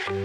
So,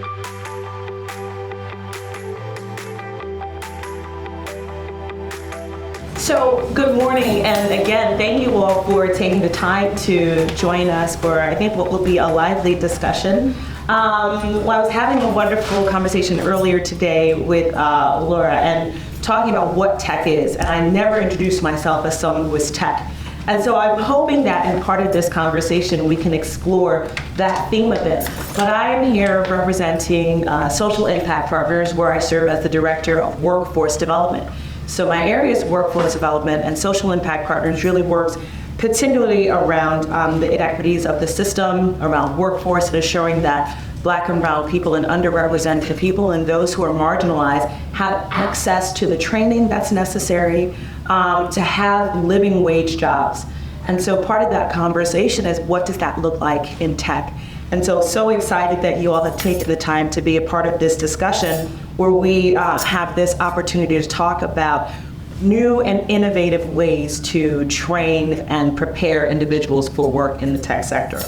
good morning, and again, thank you all for taking the time to join us for, I think, what will be a lively discussion. Well, I was having a wonderful conversation earlier today with Laura and talking about what tech is, and I never introduced myself as someone who was tech. And so I'm hoping that in part of this conversation we can explore that theme a bit. But I am here representing Social Impact Partners, where I serve as the Director of Workforce Development. So my area is workforce development, and Social Impact Partners really works particularly around the inequities of the system, around workforce, and ensuring that Black and brown people and underrepresented people and those who are marginalized have access to the training that's necessary to have living wage jobs. And so part of that conversation is, what does that look like in tech? And so excited that you all have taken the time to be a part of this discussion where we have this opportunity to talk about new and innovative ways to train and prepare individuals for work in the tech sector.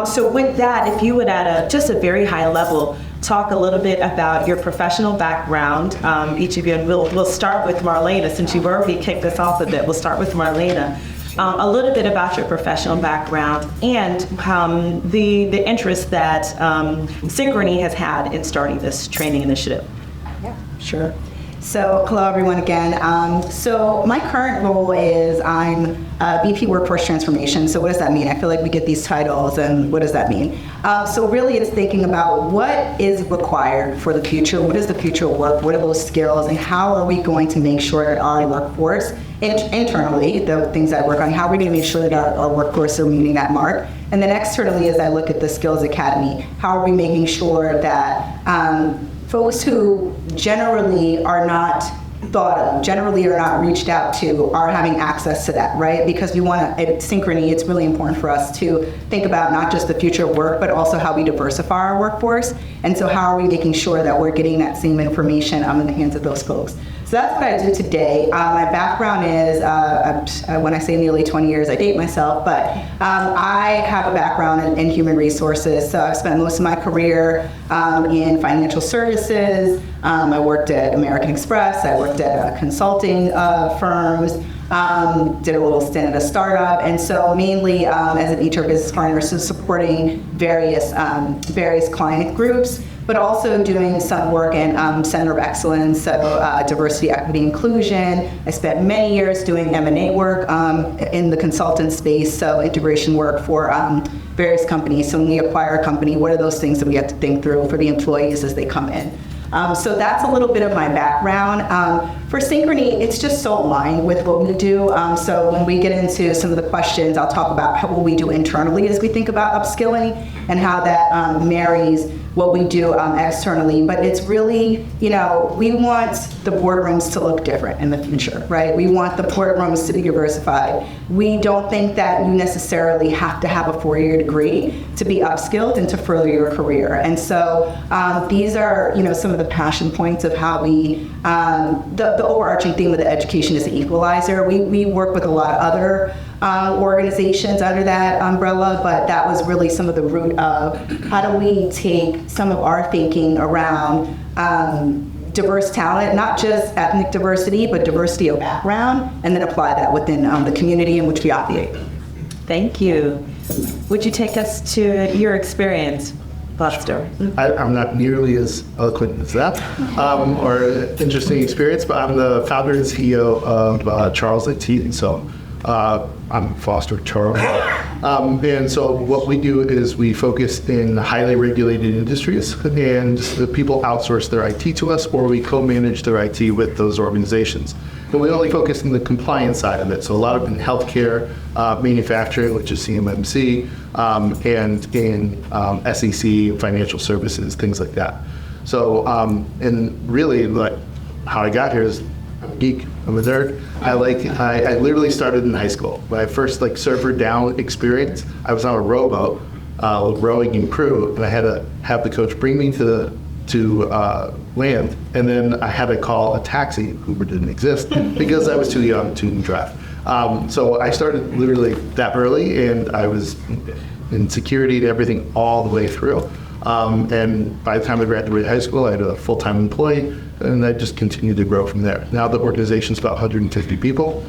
So with that, if you would at just a very high level, talk a little bit about your professional background, each of you, and we'll start with Marlena, since you've already kicked us off a bit. We'll start with Marlena. A little bit about your professional background and the interest that Synchrony has had in starting this training initiative. Yeah, sure. So hello everyone again. So my current role is I'm VP Workforce Transformation. So what does that mean? I feel like we get these titles, and what does that mean? So really it's thinking about what is required for the future, what is the future work, what are those skills, and how are we going to make sure that our workforce, internally, the things I work on, how are we going to make sure that our workforce are meeting that mark? And then externally, as I look at the Skills Academy, how are we making sure that folks who generally are not thought of, generally are not reached out to, are having access to that, right? Because we want to, at Synchrony, it's really important for us to think about not just the future of work, but also how we diversify our workforce. And so how are we making sure that we're getting that same information in the hands of those folks? So that's what I do today. My background is, when I say nearly 20 years, I date myself, but I have a background in human resources. So I've spent most of my career in financial services. I worked at American Express. I worked at consulting firms. Did a little stint at a startup, and so mainly as an HR business partner, so supporting various client groups, but also doing some work in Center of Excellence, so diversity, equity, inclusion. I spent many years doing M&A work in the consultant space, so integration work for various companies. So when we acquire a company, what are those things that we have to think through for the employees as they come in? So that's a little bit of my background. For Synchrony, it's just so aligned with what we do. So when we get into some of the questions, I'll talk about what we do internally as we think about upskilling and how that marries what we do externally. But it's really, we want the boardrooms to look different in the future, right? We want the boardrooms to be diversified. We don't think that you necessarily have to have a 4-year degree to be upskilled and to further your career. And so these are, some of the passion points of how we, the overarching theme of the education is the equalizer. We work with a lot of other organizations under that umbrella, but that was really some of the root of how do we take some of our thinking around diverse talent, not just ethnic diversity, but diversity of background, and then apply that within the community in which we operate. Thank you. Would you take us to your experience, Buster? I'm not nearly as eloquent as that, or interesting experience, but I'm the founder and CEO of Charles IT. So I'm Foster Charles. And so what we do is we focus in highly regulated industries, and the people outsource their IT to us, or we co-manage their IT with those organizations. But we only focus on the compliance side of it. So a lot of in healthcare, manufacturing, which is CMMC, and in SEC, financial services, things like that. So, and really, like, how I got here is I'm a geek. I'm a nerd. I literally started in high school. My first server down experience, I was on a rowboat, rowing in crew, and I had to have the coach bring me to land, and then I had to call a taxi. Uber didn't exist because I was too young to drive. So I started literally that early, and I was in security and everything all the way through. And by the time I graduated high school, I had a full-time employee, and I just continued to grow from there. Now the organization's about 150 people.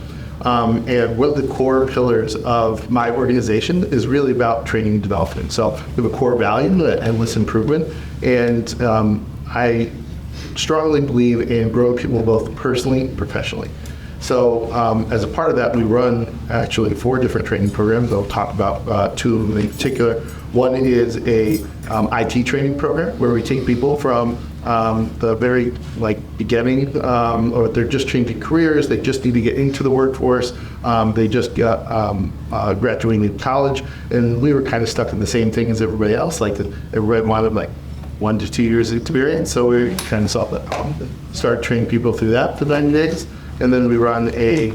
And one of the core pillars of my organization is really about training and development. So we have a core value, endless improvement, and I strongly believe in growing people both personally and professionally. So as a part of that, we run actually 4 different training programs. I'll talk about 2 of them in particular. One is a IT training program where we take people from the very beginning, or they're just changing careers, they just need to get into the workforce, they just got graduating college, and we were kind of stuck in the same thing as everybody else. Everybody wanted 1 to 2 years of experience, so we kind of solved that problem. Started training people through that for 90 days, and then we run a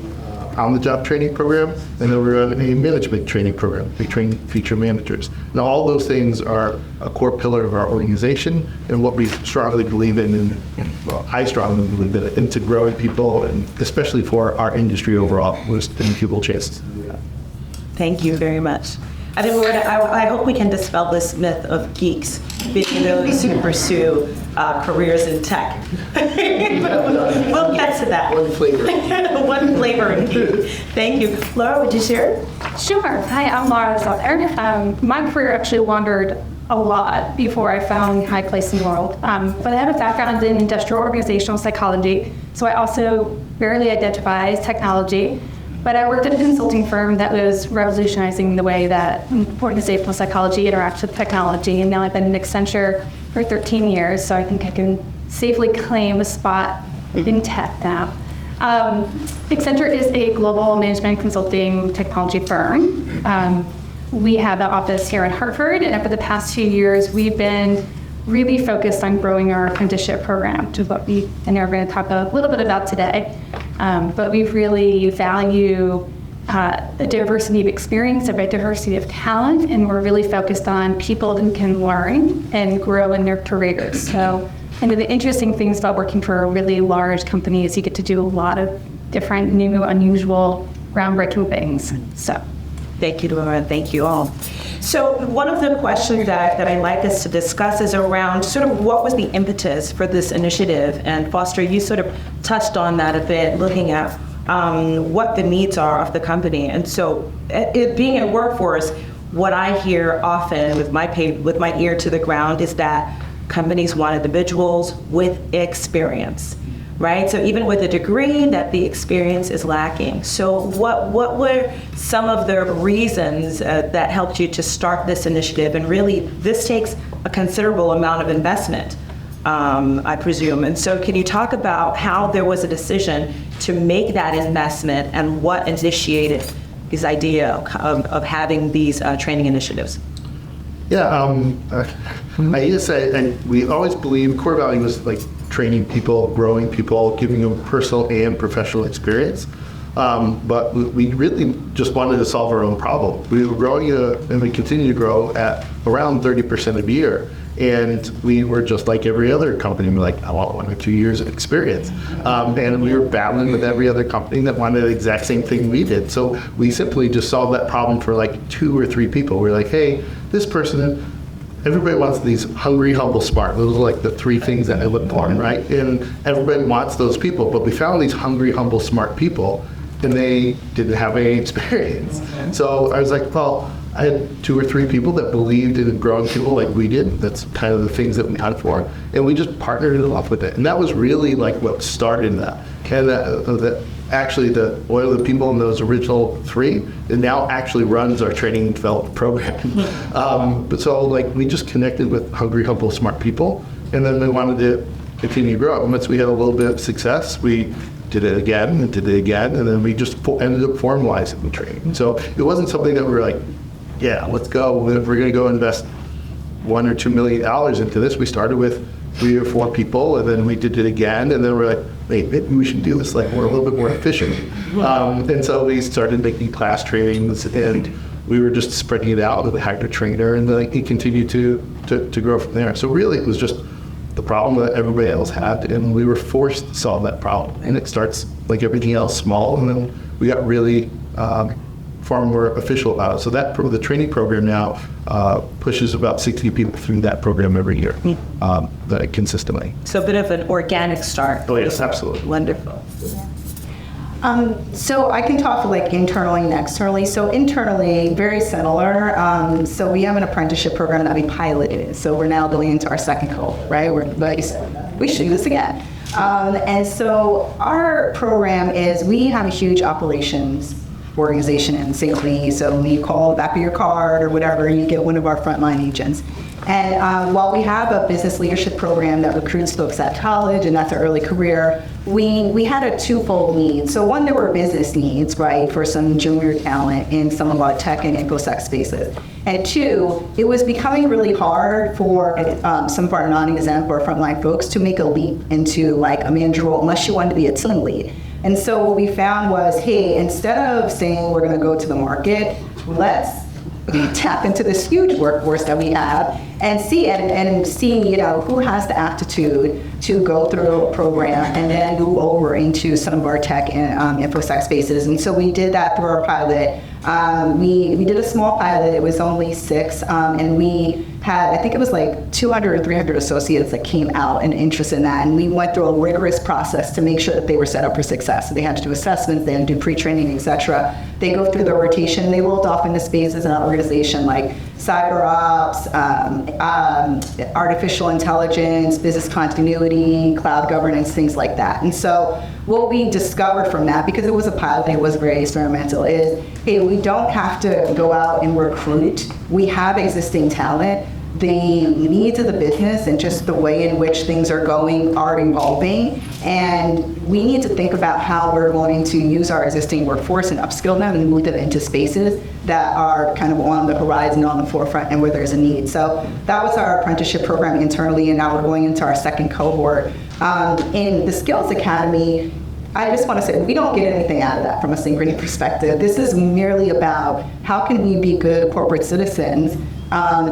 on-the-job training program, and then we run a management training program. We train future managers. Now, all those things are a core pillar of our organization, and what we strongly believe in, and well, I strongly believe in, into growing people, and especially for our industry overall, was giving people chances to do that. Thank you very much. I think I hope we can dispel this myth of geeks being those who pursue careers in tech. But we'll get to that. One flavor. One flavor in geek. Thank you. Laura, would you share? Sure. Hi, I'm Laura Zeller. My career actually wandered a lot before I found my place in the world. But I have a background in industrial organizational psychology, so I also barely identify as technology. But I worked at a consulting firm that was revolutionizing the way that organizational psychology interacts with technology, and now I've been at Accenture for 13 years, so I think I can safely claim a spot in tech now. Accenture is a global management consulting technology firm. We have an office here in Hartford, and over the past few years, we've been really focused on growing our apprenticeship program, which is what we are going to talk a little bit about today. But we really value a diversity of experience, a diversity of talent, and we're really focused on people who can learn and grow in their careers. So, and the interesting things about working for a really large company is you get to do a lot of different, new, unusual, groundbreaking things. So, thank you, Laura. Thank you all. So one of the questions that I'd like us to discuss is around sort of what was the impetus for this initiative. And Foster, you sort of touched on that a bit, looking at what the needs are of the company. And so it being in a workforce, what I hear often with my ear to the ground is that companies want individuals with experience. Right? So even with a degree, that the experience is lacking. So what were some of the reasons that helped you to start this initiative? And really, this takes a considerable amount of investment, I presume. And so can you talk about how there was a decision to make that investment and what initiated this idea of having these training initiatives? Yeah, I used to say, and we always believe core value was training people, growing people, giving them personal and professional experience. But we really just wanted to solve our own problem. We were growing, and we continue to grow at around 30% a year. And we were just like every other company. We're like, I want 1 or 2 years of experience. And we were battling with every other company that wanted the exact same thing we did. So we simply just solved that problem for 2 or 3 people. We're like, hey, this person, everybody wants these hungry, humble, smart. Those are the 3 things that I look for, right? And everybody wants those people. But we found these hungry, humble, smart people, and they didn't have any experience. So I was like, well, I had 2 or 3 people that believed in growing people like we did. That's kind of the things that we had for. And we just partnered it off with it. And that was really what started that. Actually, one of the people in those original 3, it now actually runs our training and development program. But so we just connected with hungry, humble, smart people. And then we wanted to continue to grow. And once we had a little bit of success, we did it again, and then we just ended up formalizing the training. So it wasn't something that we were like, yeah, let's go. We're going to go invest $1 or $2 million into this. We started with 3 or 4 people, and then we did it again, and then we're like, wait, maybe we should do this we're a little bit more efficient. And so we started making class trainings, and we were just spreading it out. We hired a trainer, and it continued to grow from there. So really, it was just the problem that everybody else had, and we were forced to solve that problem. And it starts like everything else, small, and then we got really far more official about it. So the training program now pushes about 60 people through that program every year, consistently. So a bit of an organic start. Oh yes, absolutely. Wonderful. So I can talk like internally and externally. So internally, very similar. So we have an apprenticeship program that we piloted. So we're now going into our second cohort, right? We should do this again. And so our program is, we have a huge operations organization in Synchrony. So when you call the back of your card or whatever, you get one of our frontline agents. And while we have a business leadership program that recruits folks at college, and that's our early career, we had a twofold need. So one, there were business needs, right, for some junior talent in some of our tech and infosec spaces. And two, it was becoming really hard for some of our non-exempt or frontline folks to make a leap into like a manager role unless you wanted to be a team lead. And so what we found was, hey, instead of saying we're going to go to the market, let's tap into this huge workforce that we have and see who has the aptitude to go through a program and then move over into some of our tech and infosec spaces. And so we did that through our pilot. We did a small pilot. It was only 6, and we had, I think it was like 200 or 300 associates that came out and interested in that. And we went through a rigorous process to make sure that they were set up for success. So they had to do assessments, they had to do pre-training, etc. They go through the rotation. They rolled off into spaces in our organization like cyber ops, artificial intelligence, business continuity, cloud governance, things like that. And so what we discovered from that, because it was a pilot, it was very experimental, is, hey, we don't have to go out and recruit. We have existing talent. The needs of the business and just the way in which things are going are evolving, and we need to think about how we're going to use our existing workforce and upskill them and move them into spaces that are kind of on the horizon, on the forefront, and where there's a need. So that was our apprenticeship program internally, and now we're going into our second cohort. In the Skills Academy, I just want to say we don't get anything out of that from a Synchrony perspective. This is merely about how can we be good corporate citizens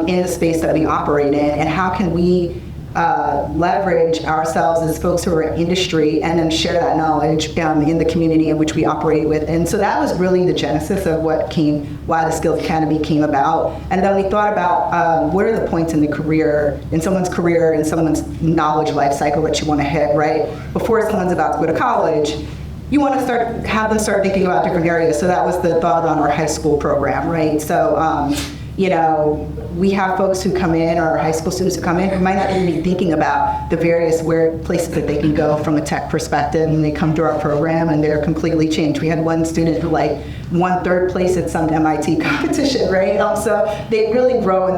in the space that we operate in, and how can we leverage ourselves as folks who are in industry and then share that knowledge in the community in which we operate with. And so that was really the genesis of why the Skills Academy came about. And then we thought about what are the points in someone's career, in someone's knowledge life cycle that you want to hit, right? Before someone's about to go to college, you want to have them start thinking about different areas. So that was the thought on our high school program, right? So, we have folks who come in, or high school students who come in, who might not even be thinking about the various places that they can go from a tech perspective, and they come to our program and they're completely changed. We had one student who won 3rd place at some MIT competition, right? So they really grow in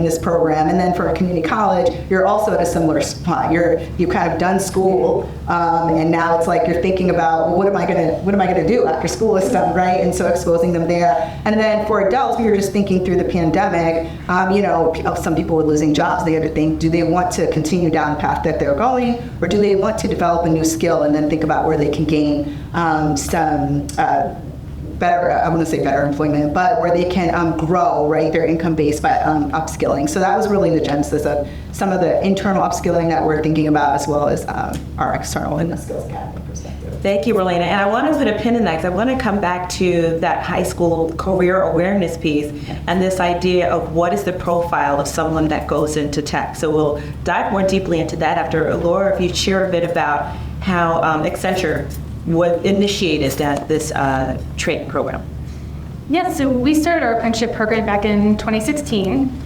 this program. And then for a community college, you're also at a similar spot. You've kind of done school, and now it's like you're thinking about, well, what am I gonna do after school is done, right? And so exposing them there. And then for adults, we were just thinking through the pandemic. Some people were losing jobs. They had to think, do they want to continue down the path that they're going, or do they want to develop a new skill and then think about where they can gain some better, I wouldn't say better employment, but where they can grow, right, their income base by upskilling. So that was really the genesis of some of the internal upskilling that we're thinking about, as well as our external in the Skills Academy perspective. Thank you, Rolena. And I want to put a pin in that because I want to come back to that high school career awareness piece and this idea of what is the profile of someone that goes into tech. So we'll dive more deeply into that after. Laura, if you'd share a bit about how Accenture initiated this training program. Yeah, so we started our apprenticeship program back in 2016.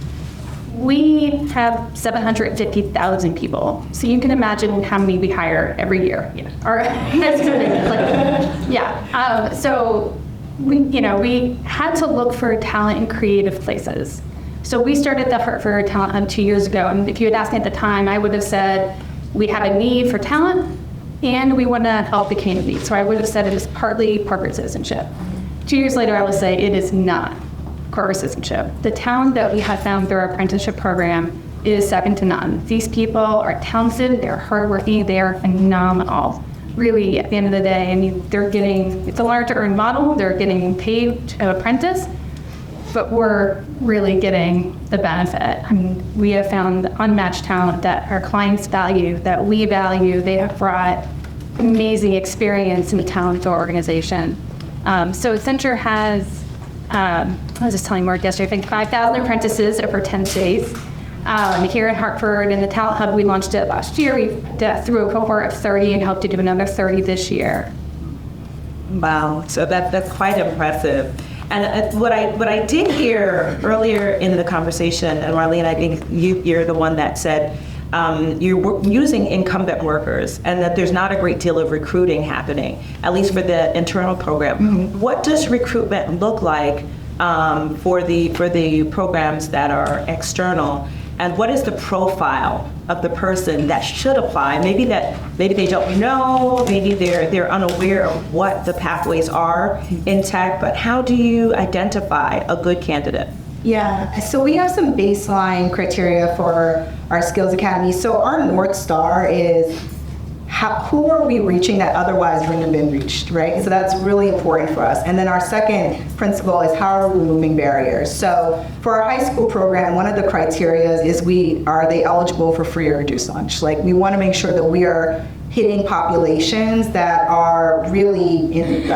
We have 750,000 people, so you can imagine how many we hire every year. So we had to look for talent in creative places. So we started the effort for talent 2 years ago, and if you had asked me at the time, I would have said we have a need for talent and we want to help the community. So I would have said it is partly corporate citizenship. 2 years later, I will say it is not corporate citizenship. The talent that we have found through our apprenticeship program is second to none. These people are talented, they're hardworking, they are phenomenal. Really, at the end of the day, they're getting, it's a learn to earn model, they're getting paid to apprentice, but we're really getting the benefit. We have found unmatched talent that our clients value, that we value. They have brought amazing experience and talent to our organization. So Accenture has I was just telling Mark yesterday, I think 5,000 apprentices over 10 states. Here in Hartford, in the Talent Hub, we launched it last year. We threw a cohort of 30 and hope to do another 30 this year. Wow, so that's quite impressive. And what I did hear earlier in the conversation, and Marlene, I think you're the one that said you're using incumbent workers and that there's not a great deal of recruiting happening, at least for the internal program. Mm-hmm. What does recruitment look like for the programs that are external? And what is the profile of the person that should apply? Maybe they don't know, maybe they're unaware of what the pathways are in tech, but how do you identify a good candidate? Yeah, so we have some baseline criteria for our Skills Academy. So our North Star is who are we reaching that otherwise wouldn't have been reached, right? So that's really important for us. And then our second principle is how are we removing barriers? So for our high school program, one of the criteria is are they eligible for free or reduced lunch? Like we want to make sure that we are hitting populations that are really in the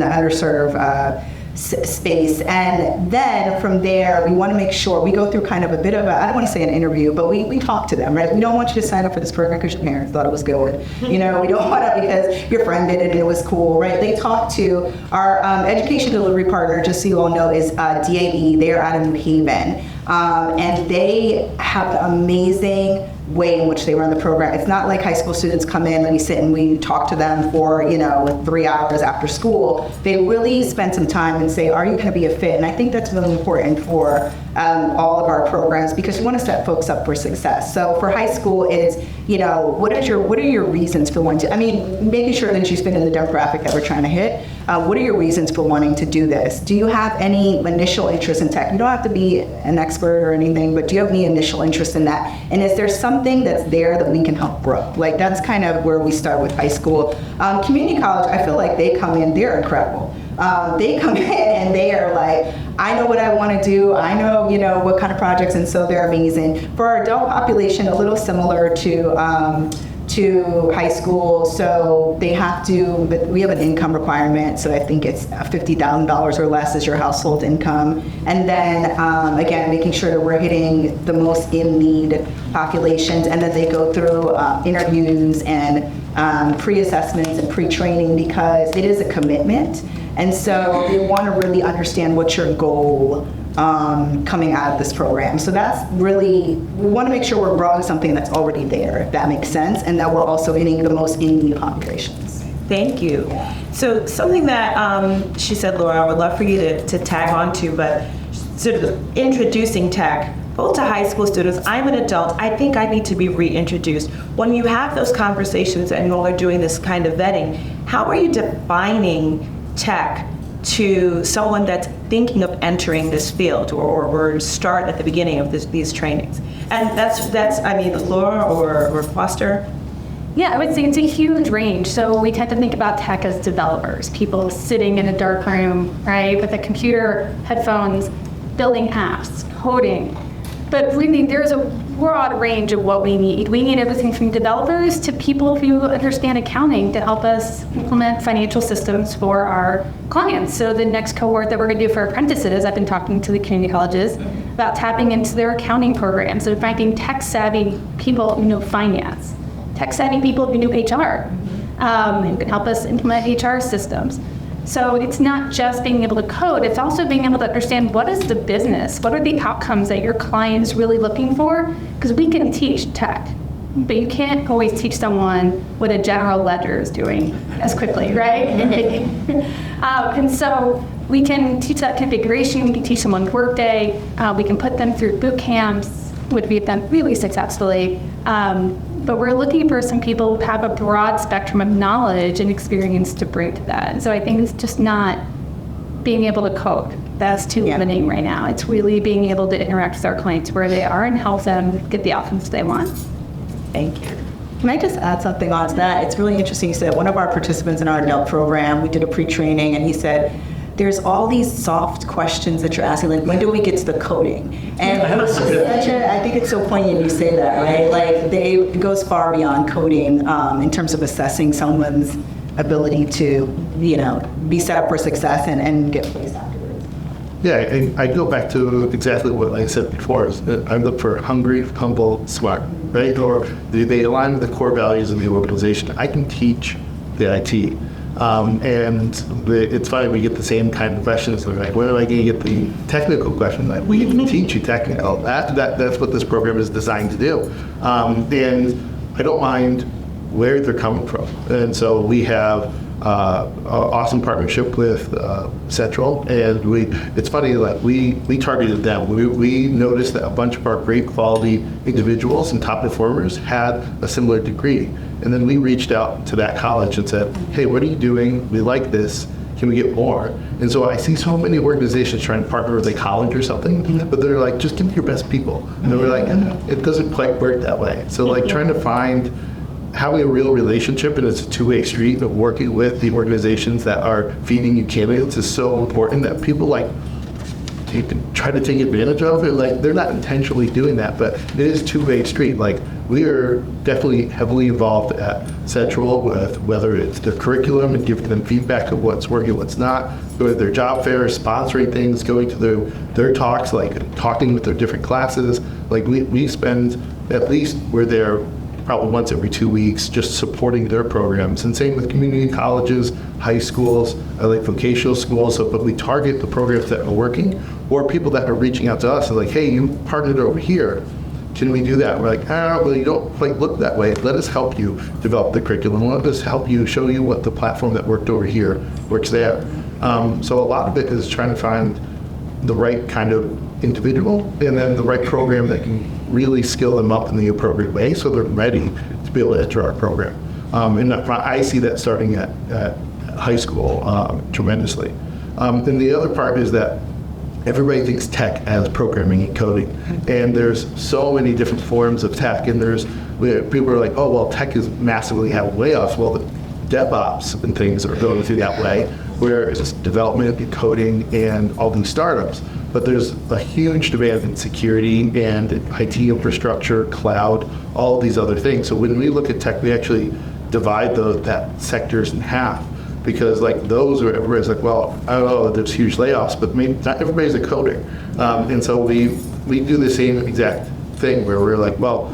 underserved space. And then from there, we want to make sure we go through kind of a bit of I don't want to say an interview, but we talk to them, right? We don't want you to sign up for this program because your parents thought it was good. We don't want to because your friend did it and it was cool, right? They talk to our education delivery partner, just so you all know, is DAE. They are out of New Haven. And they have an amazing way in which they run the program. It's not like high school students come in and we sit and we talk to them for 3 hours after school. They really spend some time and say, are you going to be a fit? And I think that's really important for all of our programs because we want to set folks up for success. So for high school, it's what are your reasons for wanting to? Making sure that you fit in the demographic that we're trying to hit. What are your reasons for wanting to do this? Do you have any initial interest in tech? You don't have to be an expert or anything, but do you have any initial interest in that? And is there something that's there that we can help grow? Like that's kind of where we start with high school. Community college, I feel like they come in, they're incredible. They come in and they are like, I know what I want to do. I know, what kind of projects, and so they're amazing. For our adult population, a little similar to high school, so they have to, but we have an income requirement, so I think it's $50,000 or less is your household income. And then, again, making sure that we're hitting the most in-need populations, and then they go through interviews and pre-assessments and pre-training because it is a commitment. And so they want to really understand what's your goal coming out of this program. So that's really, we want to make sure we're growing something that's already there, if that makes sense, and that we're also hitting the most in-need populations. Thank you. So something that she said, Laura, I would love for you to tag on to, but sort of introducing tech, both to high school students. I'm an adult. I think I need to be reintroduced. When you have those conversations and you all are doing this kind of vetting, how are you defining tech to someone that's thinking of entering this field or start at the beginning of these trainings? And that's Laura or Foster? Yeah, I would say it's a huge range. So we tend to think about tech as developers, people sitting in a dark room, right, with a computer, headphones, building apps, coding. But really, there's a broad range of what we need. We need everything from developers to people who understand accounting to help us implement financial systems for our clients. So the next cohort that we're going to do for apprentices, I've been talking to the community colleges about tapping into their accounting programs, so finding tech-savvy people who know finance, tech-savvy people who know HR, who can help us implement HR systems. So it's not just being able to code, it's also being able to understand what is the business, what are the outcomes that your client is really looking for, because we can teach tech, but you can't always teach someone what a general ledger is doing as quickly, right? And so we can teach that configuration, we can teach someone Workday, we can put them through boot camps, which we've done really successfully. But we're looking for some people who have a broad spectrum of knowledge and experience to bring to that. And so I think it's just not being able to code. That's too limiting right now. It's really being able to interact with our clients where they are and help them get the outcomes they want. Thank you. Can I just add something on to that? It's really interesting. You said one of our participants in our adult program, we did a pre-training, and he said, there's all these soft questions that you're asking, like when do we get to the coding? And I think it's so poignant you say that, right? Like it goes far beyond coding in terms of assessing someone's ability to, be set up for success and get placed afterwards. Yeah, and I go back to exactly what I said before. I look for hungry, humble, smart, right? Or they align with the core values of the organization. I can teach the IT. It's funny, we get the same kind of questions. They're like, where am I going to get the technical questions? Like, we can teach you technical. That's what this program is designed to do. And I don't mind where they're coming from. And so we have an awesome partnership with Central, and it's funny that we targeted them. We noticed that a bunch of our great quality individuals and top performers had a similar degree, and then we reached out to that college and said, hey, what are you doing? We like this. Can we get more? And so I see so many organizations trying to partner with a college or something, but they're like, just give me your best people. And we're like, it doesn't quite work that way. So like trying to having a real relationship, and it's a two-way street of working with the organizations that are feeding you candidates is so important that people try to take advantage of it. Like, they're not intentionally doing that, but it is two-way street. Like, we are definitely heavily involved at Central with whether it's their curriculum and giving them feedback of what's working, what's not, going to their job fairs, sponsoring things, going to their talks, like talking with their different classes. Like, we spend, at least we're there probably once every 2 weeks, just supporting their programs. And same with community colleges, high schools, like vocational schools. But we target the programs that are working, or people that are reaching out to us and like, hey, you partnered over here. Can we do that? We're like, well, you don't quite look that way. Let us help you develop the curriculum. Let us help you, show you what the platform that worked over here works there. So a lot of it is trying to find the right kind of individual and then the right program that can really skill them up in the appropriate way so they're ready to be able to enter our program. And I see that starting at high school tremendously. And the other part is that everybody thinks tech as programming and coding, and there's so many different forms of tech, and people are like, oh, well, tech is massively having layoffs. Well, the DevOps and things are going through that way, where it's development and coding and all these startups. But there's a huge demand in security and IT infrastructure, cloud, all these other things. So when we look at tech, we actually divide that sectors in half, because like those are, everybody's like, well, I don't know, there's huge layoffs, but maybe not everybody's a coder. And so we do the same exact thing where we're like, well,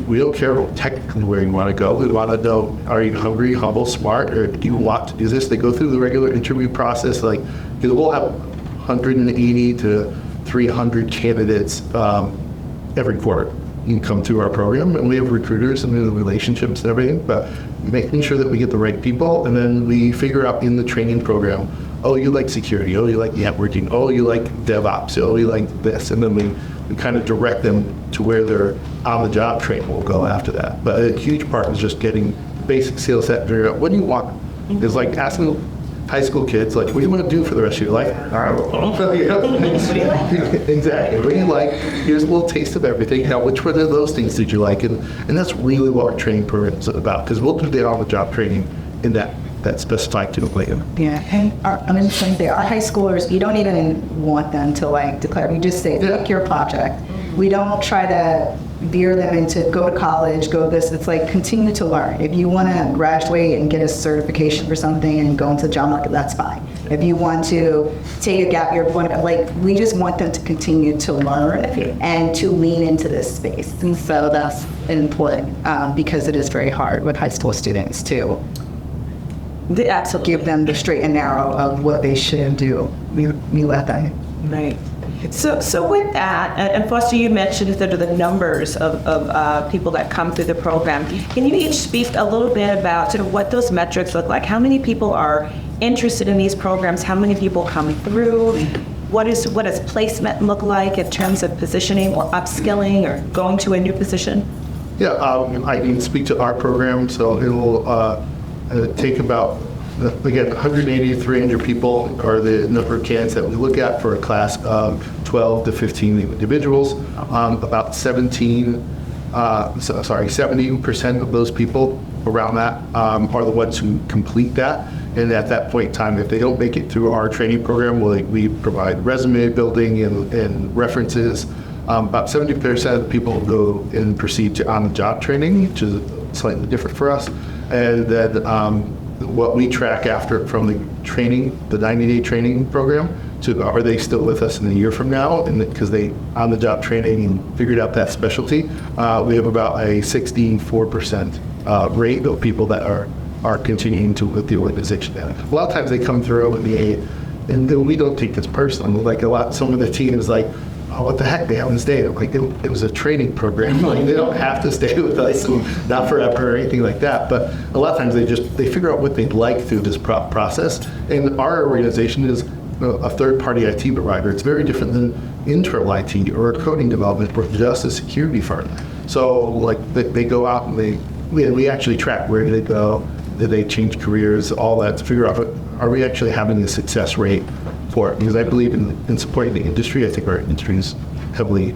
we don't care technically where you want to go. We want to know, are you hungry, humble, smart, or do you want to do this? They go through the regular interview process, like, because we'll have 180 to 300 candidates every quarter. You can come through our program, and we have recruiters and we have relationships and everything, but making sure that we get the right people, and then we figure out in the training program, oh, you like security, oh, you like networking, oh, you like DevOps, oh, you like this, and then we kind of direct them to where their on-the-job training will go after that. But a huge part is just getting basic skill set and figuring out what do you want. It's like asking high school kids, like, what do you want to do for the rest of your life? Exactly. What do you like? Here's a little taste of everything. Now, which one of those things did you like? And that's really what our training program is about, because we'll do the on-the-job training in that specified to later. Yeah, and I'm in saying there, our high schoolers, you don't even want them to like declare. We just say, pick your project. We don't try to veer them into go to college, go this. It's like continue to learn. If you want to graduate and get a certification for something and go into the job market, that's fine. If you want to take a gap year, like we just want them to continue to learn and to lean into this space. And so that's important because it is very hard with high school students too. Absolutely. Give them the straight and narrow of what they should do. We let them. Right. So with that, and Foster, you mentioned sort of the numbers of people that come through the program. Can you each speak a little bit about sort of what those metrics look like? How many people are interested in these programs? How many people come through? What does placement look like in terms of positioning or upskilling or going to a new position? Yeah, I can speak to our program, so it'll take about, again, 180 to 300 people are the number of candidates that we look at for a class of 12 to 15 individuals. About 70% of those people around that are the ones who complete that. And at that point in time, if they don't make it through our training program, we provide resume building and references. About 70% of the people go and proceed to on-the-job training, which is slightly different for us. And then what we track after from the training, the 90-day training program, to are they still with us in a year from now? And because they on-the-job training and figured out that specialty, we have about a 64% rate of people that are continuing to with the organization. A lot of times they come through and we don't take this personally. Like some of the team is like, oh, what the heck, they haven't stayed. Like it was a training program. Like they don't have to stay with us, and not forever or anything like that. But a lot of times they figure out what they'd like through this process. And our organization is a third-party IT provider. It's very different than internal IT or coding development or just a security firm. So like they go out and we actually track where they go, did they change careers, all that to figure out, are we actually having a success rate for it? Because I believe in supporting the industry. I think our industry is heavily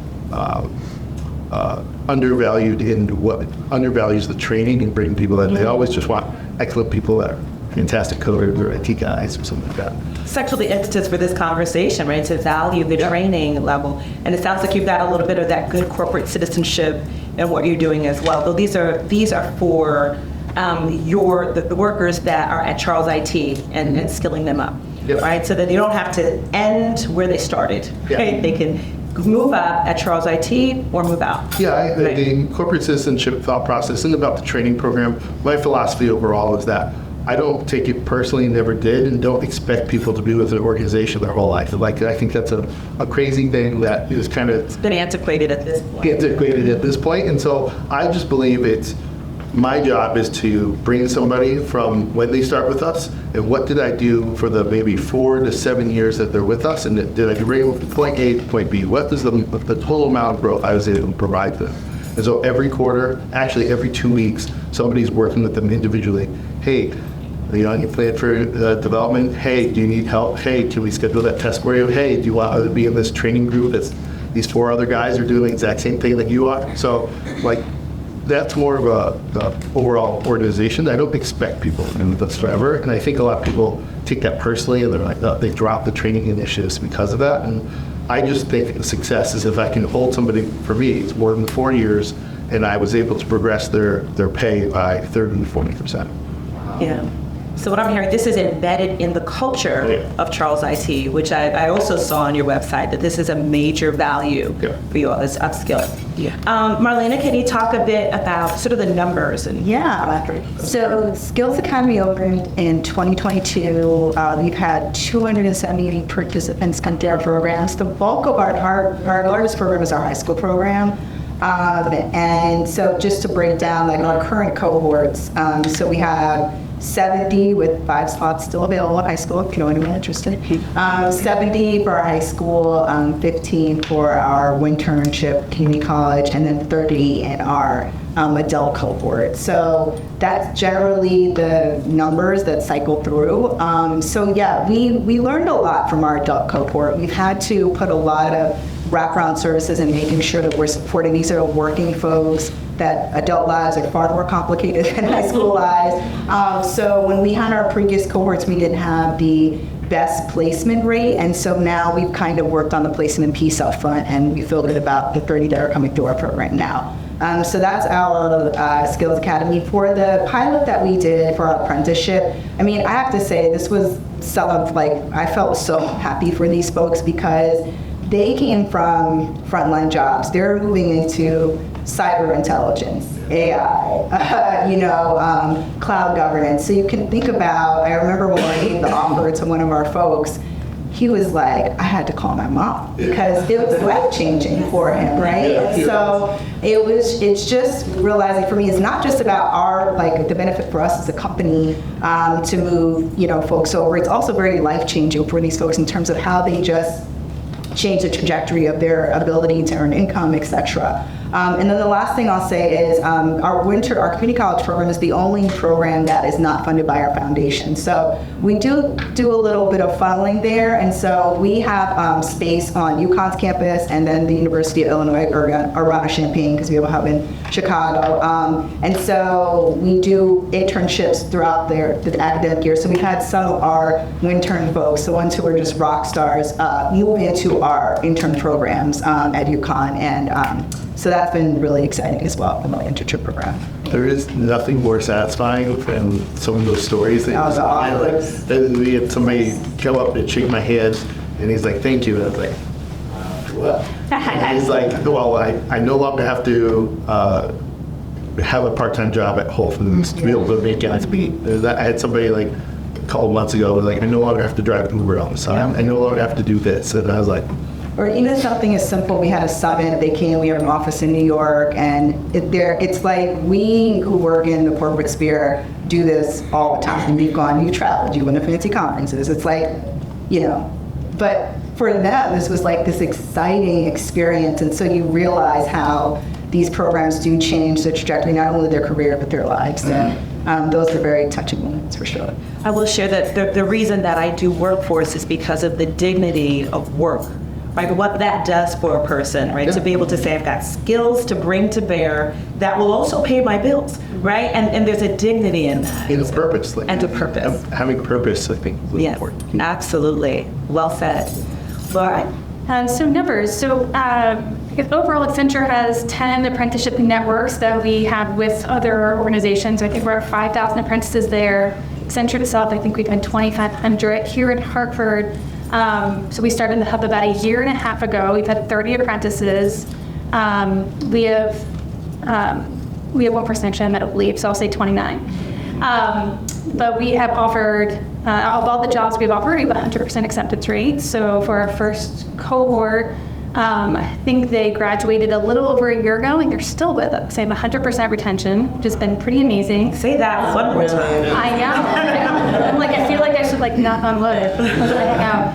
undervalued in what undervalues the training and bringing people in. They always just want excellent people that are fantastic coders or IT guys or something like that. It's actually the impetus for this conversation, right? To value the training level. And it sounds like you've got a little bit of that good corporate citizenship in what you're doing as well. Though these are for the workers that are at Charles IT and skilling them up, Yep. right? So that you don't have to end where they started, right? Yeah. They can move up at Charles IT or move out. Yeah, Right. the corporate citizenship thought process and about the training program, my philosophy overall is that I don't take it personally, never did, and don't expect people to be with an organization their whole life. Like, I think that's a crazy thing that is kind of Been antiquated at this point. antiquated at this point. And so I just believe it's my job is to bring somebody from when they start with us, and what did I do for the maybe 4 to 7 years that they're with us, and did I bring them from point A to point B? What is the total amount of growth I was able to provide them? And so every quarter, actually every 2 weeks, somebody's working with them individually. Hey, you plan for development? Hey, do you need help? Hey, can we schedule that test for you? Hey, do you want to be in this training group that's these 4 other guys are doing the exact same thing that you are? So, like, that's more of a overall organization. I don't expect people to do this forever, and I think a lot of people take that personally, and they're like, oh, they drop the training initiatives because of that. And I just think the success is if I can hold somebody, for me, it's more than 4 years, and I was able to progress their pay by 30 to 40%. Yeah. So what I'm hearing, this is embedded in the culture of Charles IT, which I also saw on your website, that this is a major value for you all as upskill. Marlena, can you talk a bit about sort of the numbers? So Skills Academy opened in 2022. We've had 270 participants come through our programs. The bulk of our largest program is our high school program. And so just to break down like our current cohorts, so we have 70 with 5 slots still available at high school if you know anyone interested. 70 for our high school, 15 for our internship community college, and then 30 in our adult cohort. So that's generally the numbers that cycle through. So yeah, we learned a lot from our adult cohort. We've had to put a lot of wraparound services and making sure that we're supporting. These are working folks that adult lives are far more complicated than high school lives. So when we had our previous cohorts, we didn't have the best placement rate, and so now we've kind of worked on the placement piece up front, and we feel good about the 30 that are coming through our program now. So that's our Skills Academy. For the pilot that we did for our apprenticeship, I mean, I have to say this was I felt so happy for these folks because they came from frontline jobs. They're moving into cyber intelligence, AI, cloud governance. So you can think about, I remember when I gave the offer to one of our folks, he was like, I had to call my mom because it was life-changing for him, right? And so it's just realizing for me, it's not just about the benefit for us as a company to move, folks over. It's also very life-changing for these folks in terms of how they just change the trajectory of their ability to earn income, etc. And then the last thing I'll say is our community college program is the only program that is not funded by our foundation. So we do a little bit of funneling there, and so we have space on UConn's campus and then the University of Illinois Urbana-Champaign, because we have a hub in Chicago. And so we do internships throughout the academic year. So we've had some of our intern folks, the ones who are just rock stars, move into our intern programs at UConn, and so that's been really exciting as well from the internship program. There is nothing more satisfying than some of those stories that Oh, the like, we had somebody come up and shake my hand, and he's like, "Thank you," and I was like, "What?" And he's like, "Well, I no longer have to have a part-time job at Whole Foods to be able to make ends meet." I had somebody like a couple months ago was like, "I no longer have to drive an Uber on the side. I no longer have to do this," and I was like, Or even something as simple, we had a summit, they came, we have an office in New York, and it's like we who work in the corporate sphere do this all the time. We've gone, you traveled, you went to fancy conferences. It's like, but for them, this was like this exciting experience, and so you realize how these programs do change the trajectory, not only their career, but their lives. And those are very touching moments for sure. I will share that the reason that I do workforce is because of the dignity of work. Right, what that does for a person, right? To be able to say, I've got skills to bring to bear that will also pay my bills, right? And there's a dignity in that. "In a purpose." Like, And a purpose. Having purpose, I think, is Yes, important. absolutely. Well said. Laura? So numbers. So overall, Accenture has 10 apprenticeship networks that we have with other organizations. I think we're at 5,000 apprentices there. Accenture itself, I think we've been 2,500 here in Hartford. So we started the hub about a year and a half ago. We've had 30 apprentices. We have one person actually on medical leave, so I'll say 29. But we have offered, of all the jobs we've offered, we have 100% acceptance rate. So for our first cohort, I think they graduated a little over a year ago, and they're still with us. They have 100% retention, which has been pretty amazing. Say that one more time. I know. I'm like, I feel like I should knock on wood.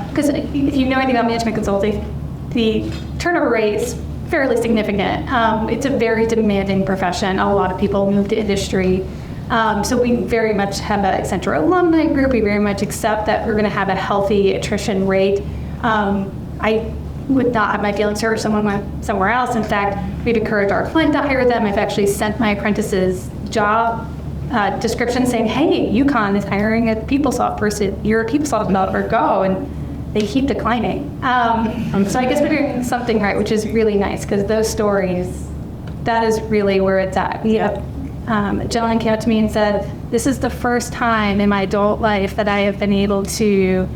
Because if you know anything about management consulting, the turnover rate is fairly significant. It's a very demanding profession. A lot of people move to industry. So we very much have an Accenture alumni group. We very much accept that we're going to have a healthy attrition rate. I would not have my feelings hurt if someone went somewhere else. In fact, we've encouraged our client to hire them. I've actually sent my apprentices job description saying, hey, UConn is hiring a PeopleSoft person. You're a PeopleSoft developer, go. And they keep declining. So I guess we're doing something right, which is really nice, because those stories, that is really where it's at. We have a gentleman came up to me and said, this is the first time in my adult life that I have been able to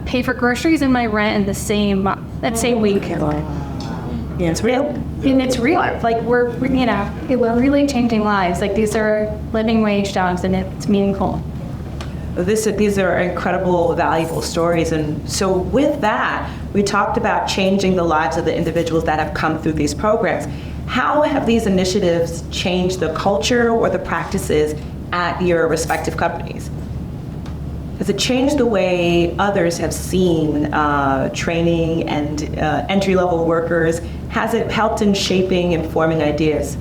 pay for groceries and my rent in the same month, that same week. Yeah, it's real. And it's real. Like we're really changing lives. Like these are living wage jobs, and it's meaningful. These are incredible, valuable stories. And so with that, we talked about changing the lives of the individuals that have come through these programs. How have these initiatives changed the culture or the practices at your respective companies? Has it changed the way others have seen training and entry-level workers? Has it helped in shaping and forming ideas?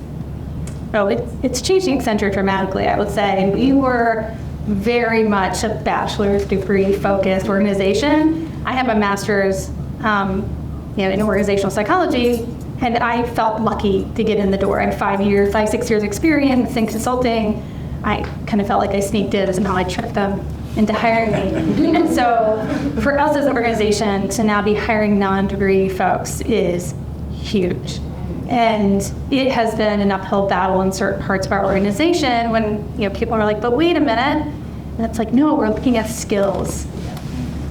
Oh, it's changing Accenture dramatically, I would say. We were very much a bachelor's degree focused organization. I have a master's in organizational psychology, and I felt lucky to get in the door. I had 6 years experience in consulting. I kind of felt like I sneaked in, and how I tricked them into hiring me. And so for us as an organization to now be hiring non-degree folks is huge. And it has been an uphill battle in certain parts of our organization when people are like, but wait a minute. And it's like, no, we're looking at skills.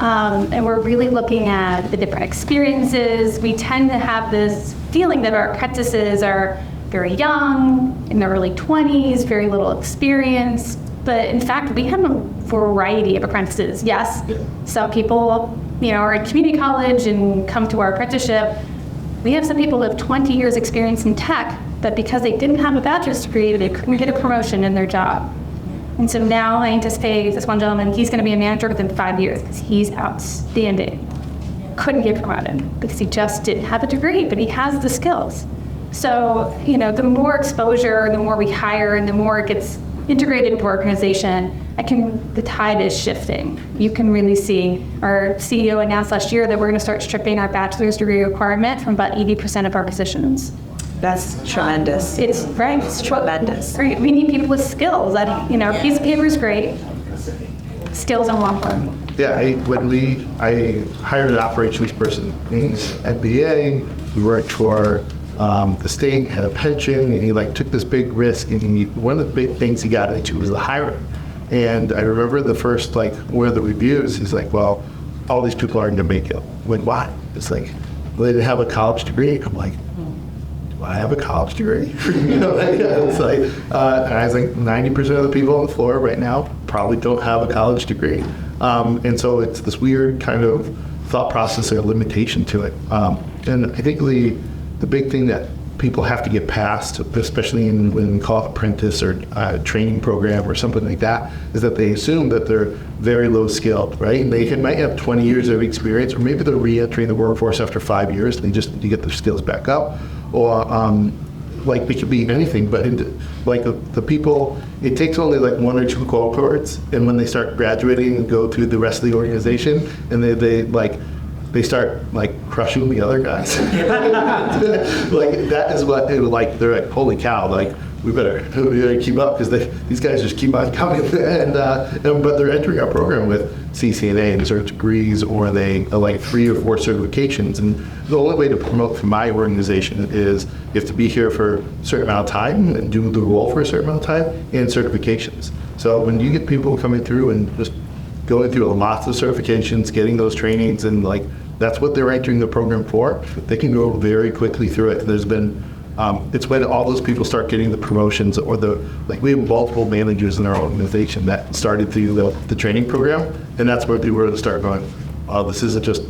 And we're really looking at the different experiences. We tend to have this feeling that our apprentices are very young, in their early 20s, very little experience. But in fact, we have a variety of apprentices. Yes, some people are at community college and come to our apprenticeship. We have some people who have 20 years experience in tech, but because they didn't have a bachelor's degree, they couldn't get a promotion in their job. And so now I anticipate this one gentleman, he's going to be a manager within 5 years because he's outstanding. Couldn't get promoted because he just didn't have a degree, but he has the skills. So, the more exposure, the more we hire, and the more it gets integrated into our organization, the tide is shifting. You can really see our CEO announced last year that we're going to start stripping our bachelor's degree requirement from about 80% of our positions. That's tremendous. It's right. It's tremendous. Right. We need people with skills. That a piece of paper is great. Skills in long term. Yeah, I hired an operations person, MBA. We worked for the state had a pension, and he like took this big risk, and one of the big things he got into was the hiring. And I remember the first like one of the reviews, he's like, well, all these people aren't gonna make it. Went, why? It's like, well, they didn't have a college degree. I'm like, do I have a college degree? You know, it's like, and I was like, 90% of the people on the floor right now probably don't have a college degree. And so it's this weird kind of thought process or limitation to it. And I think the big thing that people have to get past, especially when we call it apprentice or training program or something like that, is that they assume that they're very low skilled, right? And they might have 20 years of experience, or maybe they're re-entering the workforce after 5 years. They just need to get their skills back up, or like it could be anything. But like the people, it takes only like 1 or 2 cohorts, and when they start graduating and go through the rest of the organization, and they start like crushing the other guys. Like that is what it, like they're like, holy cow, like we better keep up, because these guys just keep on coming. But they're entering our program with CCNA and cert degrees, or they like 3 or 4 certifications. And the only way to promote for my organization is you have to be here for a certain amount of time and do the role for a certain amount of time, and certifications. So when you get people coming through and just going through lots of certifications, getting those trainings, and like that's what they're entering the program for, they can go very quickly through it. There's been, it's when all those people start getting the promotions, or like we have multiple managers in our organization that started through the training program, and that's where they were to start going, oh, this isn't just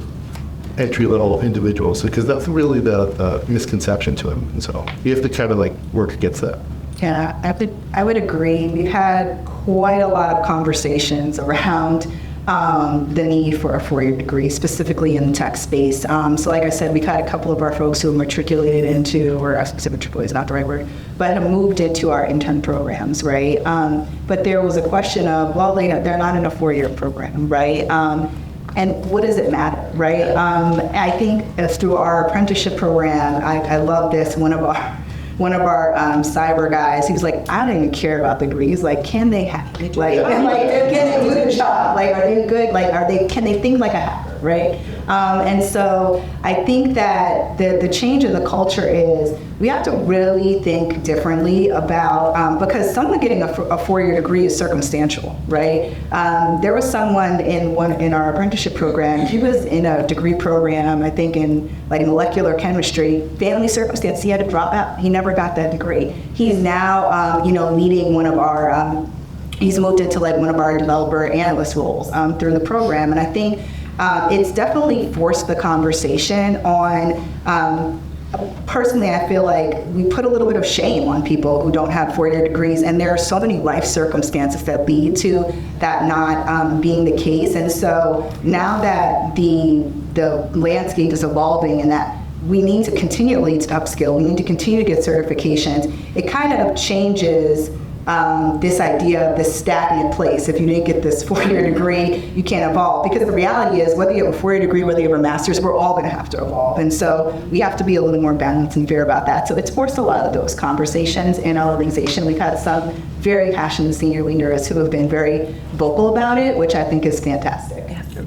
entry-level individuals, because that's really the misconception to them. And so you have to kind of like work against that. Yeah, I would agree. We've had quite a lot of conversations around the need for a 4-year degree, specifically in the tech space. So like I said, we've had a couple of our folks who matriculated into, or I said matriculate is not the right word, but have moved into our intern programs, right? But there was a question of, well, they're not in a 4-year program, right? And what does it matter, right? I think through our apprenticeship program, I love this. One of our cyber guys, he was like, I don't even care about the degrees. Like, can they hack it? Like, and like, can they do the job? Like, are they good? Like, can they think like a hacker, right? And so I think that the change in the culture is we have to really think differently about, because someone getting a 4-year degree is circumstantial, right? There was someone in our apprenticeship program, he was in a degree program, I think in like molecular chemistry, family circumstance, he had to drop out. He never got that degree. He's now, leading one of our, he's moved into like one of our developer analyst roles through the program. And I think it's definitely forced the conversation on, personally, I feel like we put a little bit of shame on people who don't have 4-year degrees, and there are so many life circumstances that lead to that not being the case. And so now that the landscape is evolving, and that we need to continually upskill, we need to continue to get certifications, it kind of changes this idea of this stagnant place. If you didn't get this 4-year degree, you can't evolve. Because the reality is, whether you have a 4-year degree, whether you have a master's, we're all going to have to evolve. And so we have to be a little more balanced and fair about that. So it's forced a lot of those conversations in our organization. We've had some very passionate senior leaders who have been very vocal about it, which I think is fantastic.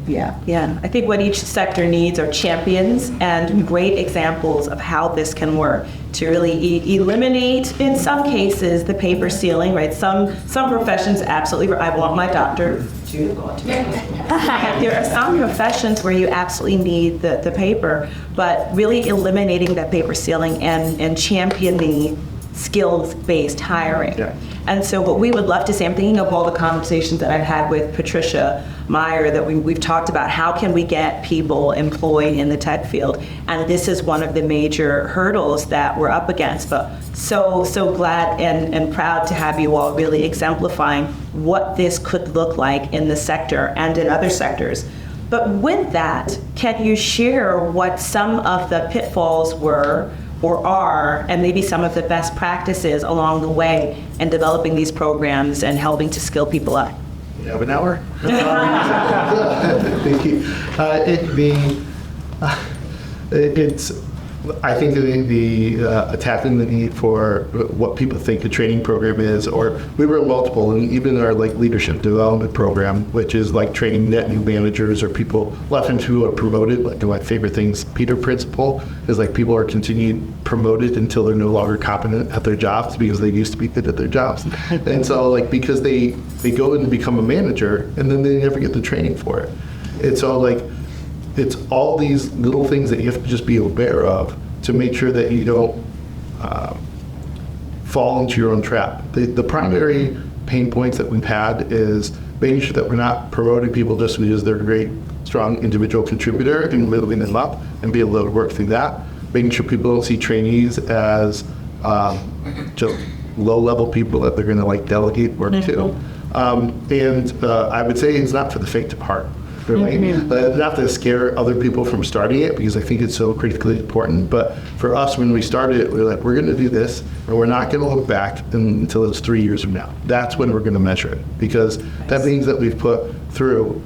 Yeah. I think what each sector needs are champions and great examples of how this can work to really eliminate, in some cases, the paper ceiling, right? Some professions absolutely, I want my doctor to go to. There are some professions where you absolutely need the paper, but really eliminating that paper ceiling and championing skills-based hiring. Yeah. And so what we would love to see, I'm thinking of all the conversations that I've had with Patricia Meyer, that we've talked about how can we get people employed in the tech field. And this is one of the major hurdles that we're up against. But so glad and proud to have you all really exemplifying what this could look like in the sector and in other sectors. But with that, can you share what some of the pitfalls were or are, and maybe some of the best practices along the way in developing these programs and helping to skill people up? You have an hour? Thank you. It's I think the attacking the need for what people think a training program is, or we were multiple, and even our like leadership development program, which is like training net new managers or people left into who are promoted. Like my favorite things, Peter principle, is like people are continued promoted until they're no longer competent at their jobs because they used to be good at their jobs. And so like because they go in and become a manager and then they never get the training for it. And so like it's all these little things that you have to just be aware of to make sure that you don't fall into your own trap. The primary pain points that we've had is making sure that we're not promoting people just because they're a great, strong individual contributor and moving them up and be able to work through that. Making sure people don't see trainees as just low-level people that they're going to like delegate work to. And I would say it's not for the faint of heart. Really. Not to scare other people from starting it because I think it's so critically important. But for us, when we started it, we were like, we're going to do this, and we're not going to look back until it's 3 years from now. That's when we're going to measure it because that means that we've put through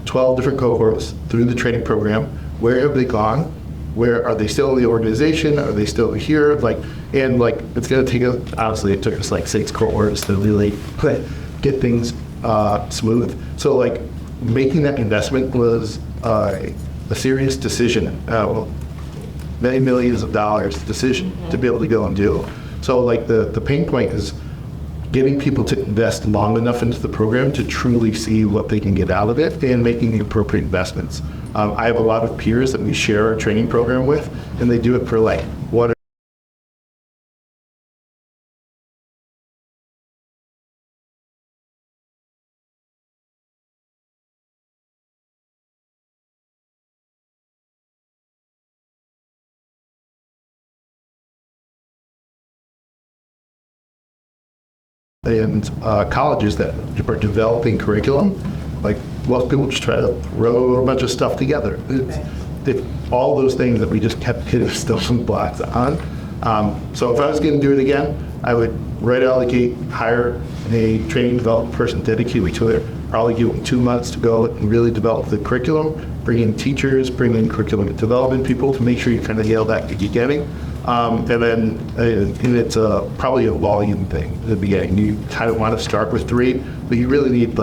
12 different cohorts through the training program. Where have they gone? Where are they still in the organization? Are they still here? And it's going to take us. Honestly, it took us like 6 cohorts to really get things smooth. So making that investment was a serious decision, many millions of dollars decision to be able to go and do. So the pain point is getting people to invest long enough into the program to truly see what they can get out of it and making the appropriate investments. I have a lot of peers that we share our training program with, and they do it for what and colleges that are developing curriculum, most people just try to throw a bunch of stuff together. It's all those things that we just kept hitting stumbling blocks on. So if I was going to do it again, I would right out of the gate hire a training development person dedicated to it, probably give them 2 months to go and really develop the curriculum, bring in teachers, bring in curriculum development people to make sure you kind of nail that at the beginning. And then it's probably a volume thing at the beginning. You kind of want to start with 3, but you really need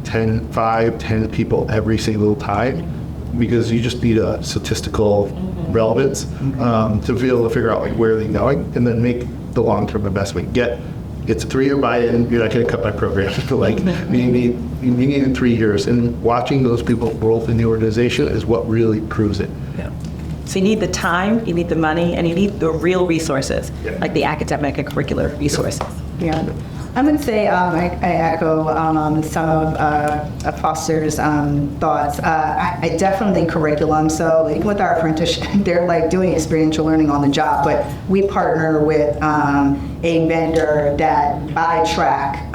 10 people every single time because you just need a statistical relevance to be able to figure out where they're going and then make the long-term investment. It's a 3-year buy-in. You're not going to cut my program. You need 3 years, and watching those people roll in the organization is what really proves it. Yeah. So you need the time, you need the money, and you need the real resources, like the academic and curricular resources. Yeah. I would say I echo some of Foster's thoughts. I definitely think curriculum. So with our apprenticeship, they're doing experiential learning on the job, but we partner with a vendor that by track,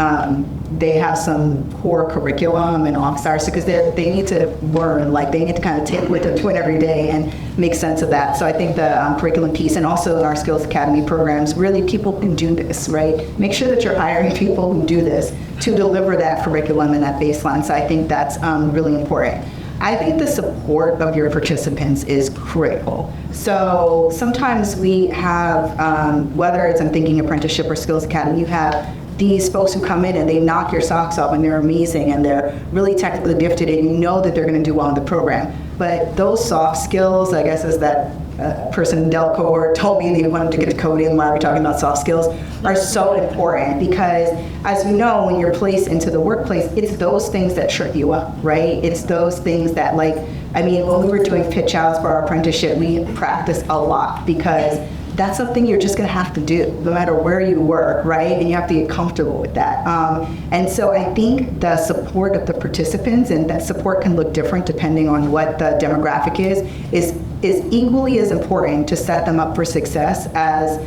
they have some core curriculum and off hours because they need to learn, they need to kind of take what they're doing every day and make sense of that. So I think the curriculum piece and also in our Skills Academy programs, really people can do this, right? Make sure that you're hiring people who do this to deliver that curriculum and that baseline. So I think that's really important. I think the support of your participants is critical. So sometimes we have, whether it's I'm thinking apprenticeship or Skills Academy, you have these folks who come in and they knock your socks off and they're amazing and they're really technically gifted and you know that they're going to do well in the program. But those soft skills, I guess as that person in Del cohort told me they wanted to get to coding while we're talking about soft skills, are so important because as you know, when you're placed into the workplace, it's those things that trip you up, right? It's those things that when we were doing pitch outs for our apprenticeship, we practiced a lot because that's something you're just going to have to do no matter where you work, right? And you have to get comfortable with that. And so I think the support of the participants, and that support can look different depending on what the demographic is equally as important to set them up for success as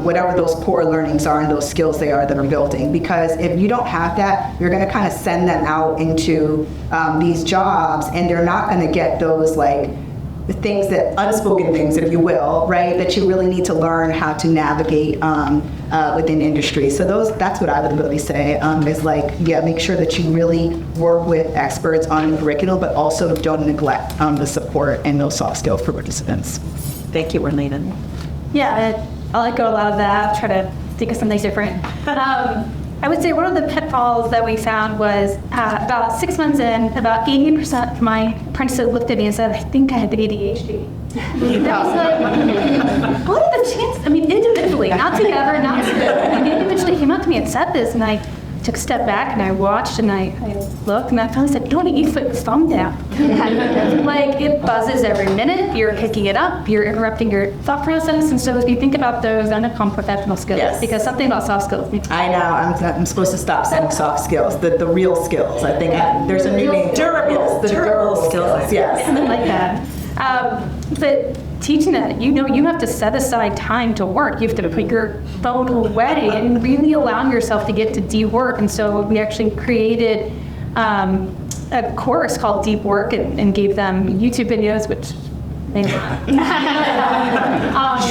whatever those core learnings are and those skills they are that are building. Because if you don't have that, you're going to kind of send them out into these jobs and they're not going to get those the things that, unspoken things, if you will, right, that you really need to learn how to navigate within industry. So that's what I would really say is make sure that you really work with experts on the curriculum, but also don't neglect the support and those soft skills for participants. Thank you, Orlena. Yeah, I let go a lot of that, try to think of something different. I would say one of the pitfalls that we found was about 6 months in, about 80% of my apprentices looked at me and said, I think I have ADHD. And I was like, what are the chances? I mean, individually, not together, not together. Individually came up to me and said this, and I took a step back and I watched and I looked and I finally said, don't eat put your thumb down. Like, it buzzes every minute, you're picking it up, you're interrupting your thought process. And so if you think about those, then become professional skills. Yes. Because something about soft skills. I know. I'm supposed to stop saying soft skills. The real skills. I think there's a new name. Durable. Yes, the durable skills. Yes. Something like that. But teaching that, you have to set aside time to work. You have to put your phone away and really allowing yourself to get to deep work. And so we actually created a course called Deep Work and gave them YouTube videos, which they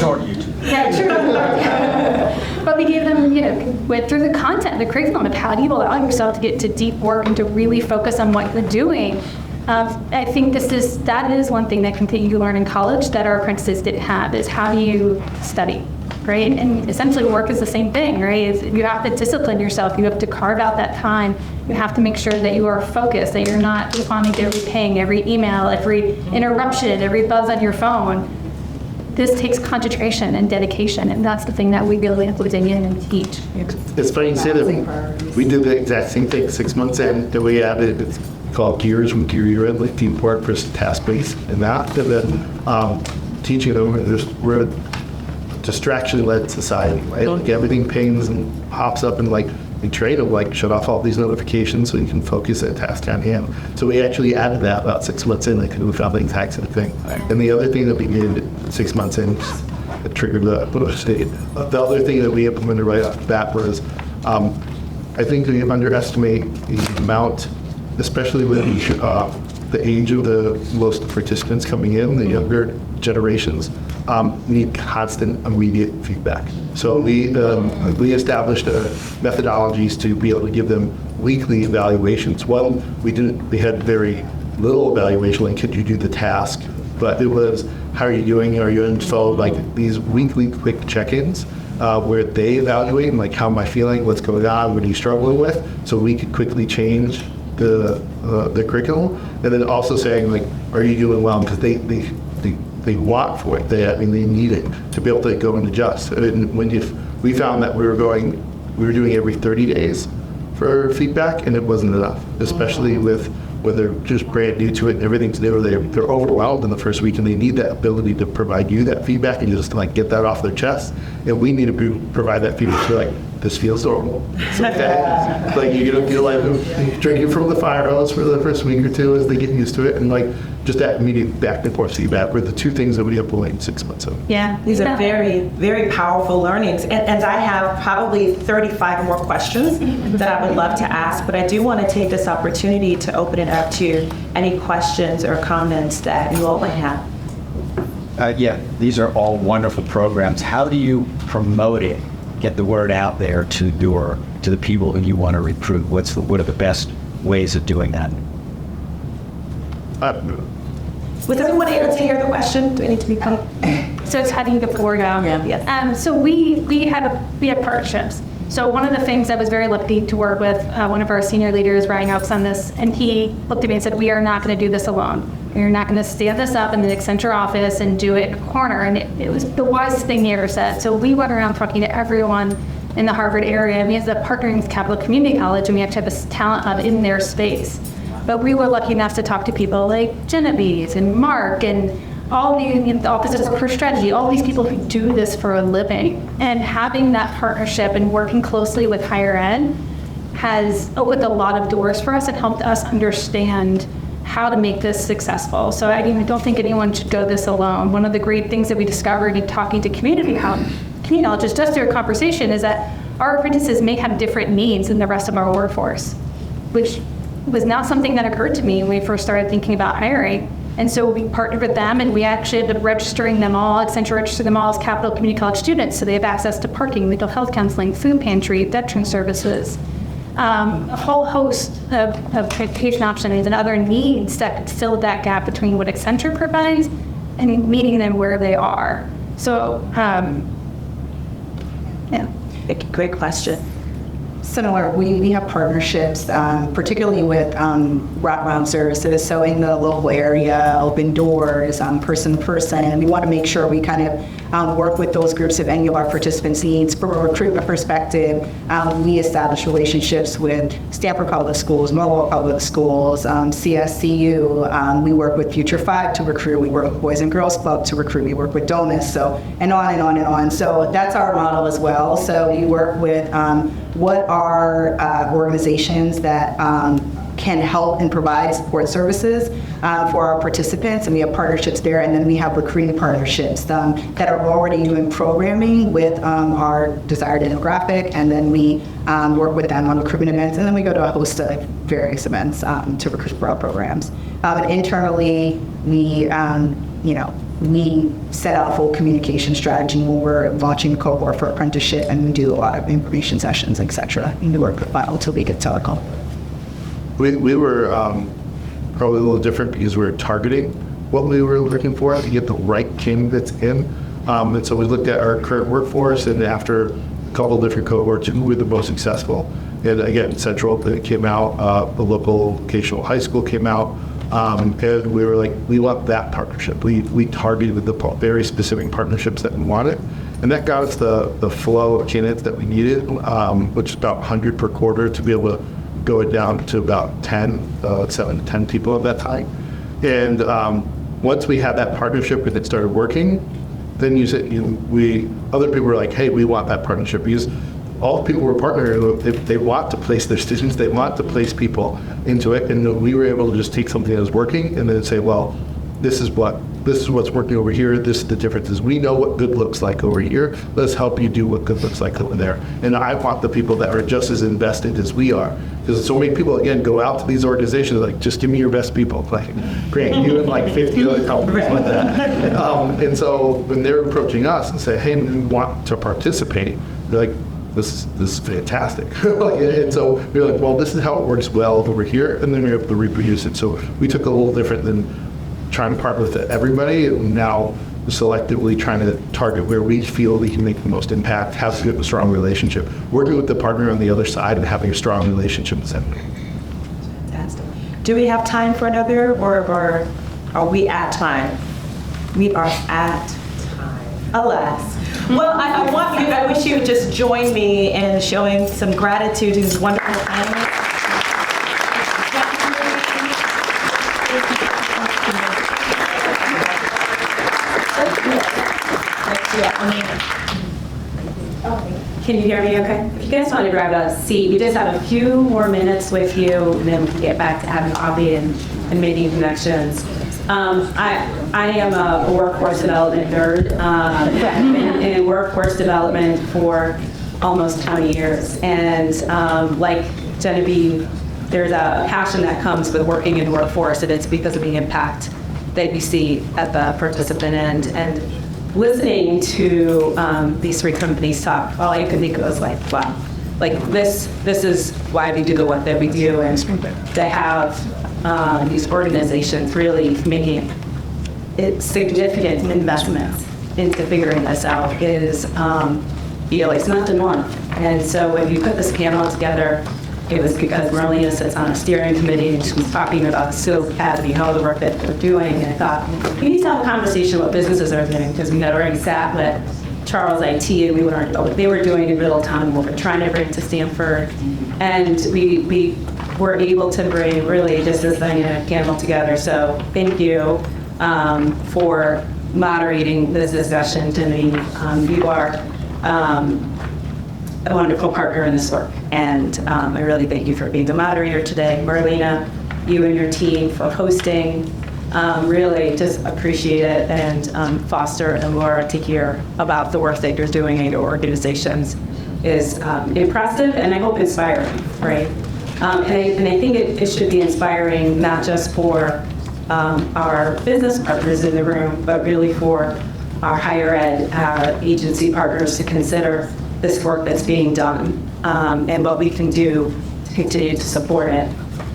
Short YouTube. Yeah, sure. But we gave them, went through the content, the curriculum of how do you allow yourself to get to deep work and to really focus on what you're doing. I think that is one thing that you learn in college that our apprentices didn't have, is how do you study, right? And essentially work is the same thing, right? You have to discipline yourself. You have to carve out that time. You have to make sure that you are focused, that you're not responding to every ping, every email, every interruption, every buzz on your phone. This takes concentration and dedication, and that's the thing that we really have to dig in and teach. It's funny you say that. We did the exact same thing 6 months in, that we added, it's called gears from gear in, like teamwork versus task-based, and that, and then teaching them, we're a distraction-led society, right? Like everything pings and hops up, and like we train them, like shut off all these notifications so you can focus at task at hand. So we actually added that about 6 months in, like we found the exact same thing. And the other thing that we did 6 months in, it triggered the state. The other thing that we implemented right off the bat was, I think we underestimate the amount, especially with the age of the most participants coming in, the younger generations, need constant, immediate feedback. So we established methodologies to be able to give them weekly evaluations. One, we had very little evaluation, like could you do the task, but it was how are you doing? Are you in? So like these weekly quick check-ins where they evaluate, and like how am I feeling? What's going on? What are you struggling with? So we could quickly change the curriculum, and then also saying like, are you doing well? Because they want for it. They need it to be able to go and adjust. And we found that we were doing every 30 days for feedback, and it wasn't enough, especially with when they're just brand new to it and everything's new. They're overwhelmed in the first week, and they need that ability to provide you that feedback and just like get that off their chest. And we need to provide that feedback. So like, this feels normal. It's okay. Like you're gonna feel like drinking from the fire hose for the first week or two as they get used to it, and like just that immediate back and forth feedback were the two things that we implemented 6 months ago. Yeah. These are very, very powerful learnings. And I have probably 35 more questions that I would love to ask, but I do want to take this opportunity to open it up to any questions or comments that you all might have. Yeah, these are all wonderful programs. How do you promote it, get the word out there to the people who you want to recruit? What are the best ways of doing that? Was everyone able to hear the question? Do I need to be clear? So it's how do you get the word out? Yeah. Yes. So we have partnerships. So one of the things I was very lucky to work with, one of our senior leaders, Ryan Oaks, on this, and he looked at me and said, we are not going to do this alone. We're not going to stand this up in the Accenture office and do it in a corner. And it was the wisest thing he ever said. So we went around talking to everyone in the Harvard area. We ended up partnering with Capital Community College, and we actually have this talent hub in their space. But we were lucky enough to talk to people like Genevieve and Mark and all the offices for strategy, all these people who do this for a living. And having that partnership and working closely with higher ed has opened a lot of doors for us and helped us understand how to make this successful. So I don't think anyone should go this alone. One of the great things that we discovered in talking to community colleges just through a conversation is that our apprentices may have different needs than the rest of our workforce, which was not something that occurred to me when we first started thinking about hiring. And so we partnered with them, and we actually ended up registering them all. Accenture registered them all as Capital Community College students, so they have access to parking, mental health counseling, food pantry, veteran services, a whole host of transportation options and other needs that could fill that gap between what Accenture provides and meeting them where they are. So, yeah. Great question. Similar, we have partnerships, particularly with wraparound services. So in the local area, open doors, person to person, and we want to make sure we kind of work with those groups if any of our participants needs. From a recruitment perspective, we establish relationships with Stamford Public Schools, Millwall Public Schools, CSCU. We work with Future 5 to recruit. We work with Boys and Girls Club to recruit. We work with Domus, so and on and on and on. So that's our model as well. So we work with what are organizations that can help and provide support services for our participants, and we have partnerships there, and then we have recruiting partnerships that are already doing programming with our desired demographic, and then we work with them on recruitment events, and then we go to a host of various events to recruit for our programs. And internally, we we set out a full communication strategy when we're launching a cohort for apprenticeship, and we do a lot of information sessions, etc. And we work with file until we get to our call. We were probably a little different because we were targeting what we were looking for to get the right candidates in. And so we looked at our current workforce, and after a couple of different cohorts, who were the most successful. And again, Central came out, the local vocational high school came out, and we were like, we want that partnership. We targeted the very specific partnerships that we wanted, and that got us the flow of candidates that we needed, which is about 100 per quarter to be able to go it down to about 7 to 10 people at that time. And once we had that partnership and it started working, then other people were like, hey, we want that partnership, because all the people we're partnering with, they want to place their students, they want to place people into it, and we were able to just take something that was working and then say, well, this is what's working over here, this is the differences. We know what good looks like over here, let's help you do what good looks like over there. And I want the people that are just as invested as we are, because so many people, again, go out to these organizations like, just give me your best people. Like, great, you and like 50 other companies like that. And so when they're approaching us and say, hey, we want to participate, they're like, this is fantastic. And so we're like, well, this is how it works well over here, and then we're able to reproduce it. So we took a little different than trying to partner with everybody, and now selectively trying to target where we feel we can make the most impact, have a strong relationship, working with the partner on the other side and having a strong relationship with them. Fantastic. Do we have time for another, or are we at time? We are at time. Alas. Well, I wish you would just join me in showing some gratitude to these wonderful panelists. Can you hear me okay? If you guys want to grab a seat, we just have a few more minutes with you, and then we can get back to having coffee and making connections. I am a workforce development nerd. I've been in workforce development for almost 20 years. And like Genevieve, there's a passion that comes with working in the workforce, and it's because of the impact that you see at the participant end. And listening to these three companies talk, all I could think of was like, wow, like this is why we do the work that we do, and to have these organizations really making significant investments into figuring this out is, it's not the norm. And so when you put this panel together, it was because Marlena sits on a steering committee and she was talking about the Skills Academy, how the work that they're doing, and I thought, we need to have a conversation about businesses are doing, because we had already sat with Charles IT, and we learned what they were doing in Middletown, what we're trying to bring to Stanford, and we were able to bring really just this dynamic panel together. So thank you for moderating this discussion to me. You are a wonderful partner in this work, and I really thank you for being the moderator today. Marlena, you and your team for hosting, really just appreciate it, and Foster and Laura to hear about the work that you're doing in your organizations is impressive, and I hope inspiring, right? And I think it should be inspiring not just for our business partners in the room, but really for our higher ed agency partners to consider this work that's being done and what we can do to continue to support it.